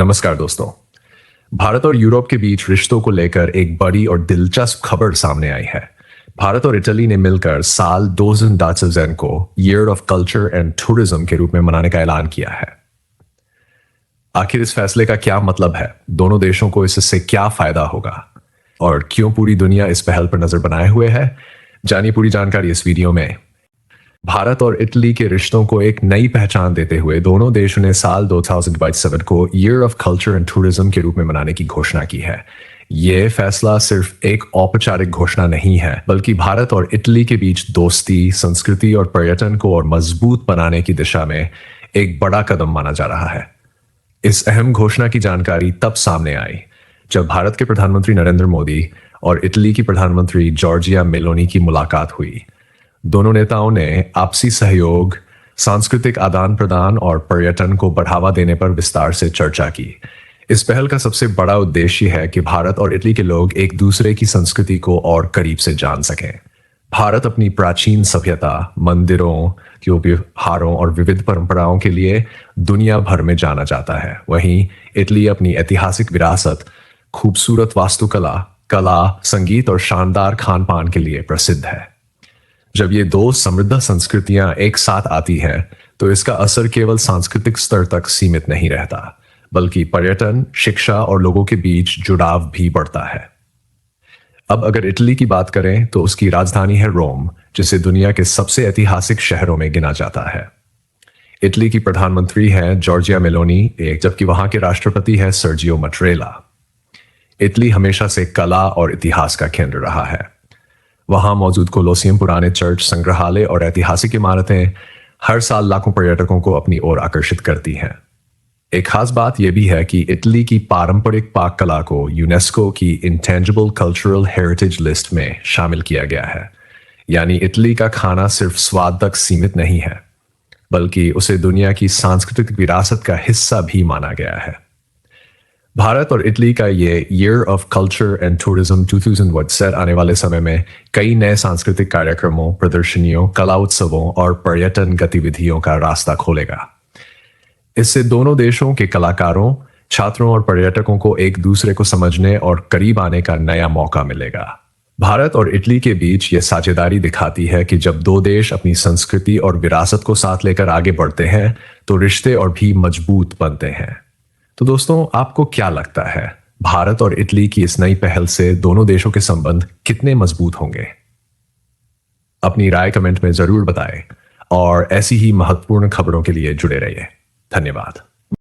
नमस्कार दोस्तों। भारत और यूरोप के बीच रिश्तों को लेकर एक बड़ी और दिलचस्प खबर सामने आई है। भारत और इटली ने मिलकर साल 2022 को year of culture and tourism के रूप में मनाने का ऐलान किया है। आखिर इस फैसले का क्या मतलब है, दोनों देशों को इससे क्या फायदा होगा और क्यों पूरी दुनिया इस पहल पर नजर बनाए हुए है, जानिए पूरी जानकारी इस वीडियो में। भारत और इटली के रिश्तों को एक नई पहचान देते हुए दोनों देशों ने साल 2027 को year of culture and tourism के रूप में मनाने की घोषणा की है। यह फैसला सिर्फ एक औपचारिक घोषणा नहीं है, बल्कि भारत और इटली के बीच दोस्ती, संस्कृति और पर्यटन को और मजबूत बनाने की दिशा में एक बड़ा कदम माना जा रहा है। इस अहम घोषणा की जानकारी तब सामने आई जब भारत के प्रधानमंत्री नरेंद्र मोदी और इटली की प्रधानमंत्री जॉर्जिया मेलोनी की मुलाकात हुई। दोनों नेताओं ने आपसी सहयोग, सांस्कृतिक आदान प्रदान और पर्यटन को बढ़ावा देने पर विस्तार से चर्चा की। इस पहल का सबसे बड़ा उद्देश्य है कि भारत और इटली के लोग एक दूसरे की संस्कृति को और करीब से जान सकें। भारत अपनी प्राचीन सभ्यता, मंदिरों, त्योहारों और विविध परंपराओं के लिए दुनिया भर में जाना जाता है। वहीं इटली अपनी ऐतिहासिक विरासत, खूबसूरत वास्तुकला, कला, संगीत और शानदार खान पान के लिए प्रसिद्ध है। जब ये दो समृद्ध संस्कृतियां एक साथ आती हैं, तो इसका असर केवल सांस्कृतिक स्तर तक सीमित नहीं रहता, बल्कि पर्यटन, शिक्षा और लोगों के बीच जुड़ाव भी बढ़ता है। अब अगर इटली की बात करें तो उसकी राजधानी है रोम, जिसे दुनिया के सबसे ऐतिहासिक शहरों में गिना जाता है। इटली की प्रधानमंत्री हैं जॉर्जिया मेलोनी, जबकि वहां के राष्ट्रपति है सर्जियो मटरेला। इटली हमेशा से कला और इतिहास का केंद्र रहा है। वहां मौजूद कोलोसियम, पुराने चर्च, संग्रहालय और ऐतिहासिक इमारतें हर साल लाखों पर्यटकों को अपनी ओर आकर्षित करती हैं। एक खास बात यह भी है कि इटली की पारंपरिक पाक कला को यूनेस्को की इंटेंजिबल कल्चरल हेरिटेज लिस्ट में शामिल किया गया है। यानी इटली का खाना सिर्फ स्वाद तक सीमित नहीं है, बल्कि उसे दुनिया की सांस्कृतिक विरासत का हिस्सा भी माना गया है। भारत और इटली का ये year of culture and tourism 2027 आने वाले समय में कई नए सांस्कृतिक कार्यक्रमों, प्रदर्शनियों, कला उत्सवों और पर्यटन गतिविधियों का रास्ता खोलेगा। इससे दोनों देशों के कलाकारों, छात्रों और पर्यटकों को एक दूसरे को समझने और करीब आने का नया मौका मिलेगा। भारत और इटली के बीच ये साझेदारी दिखाती है कि जब दो देश अपनी संस्कृति और विरासत को साथ लेकर आगे बढ़ते हैं, तो रिश्ते और भी मजबूत बनते हैं। तो दोस्तों, आपको क्या लगता है, भारत और इटली की इस नई पहल से दोनों देशों के संबंध कितने मजबूत होंगे? अपनी राय कमेंट में जरूर बताएं और ऐसी ही महत्वपूर्ण खबरों के लिए जुड़े रहिए। धन्यवाद।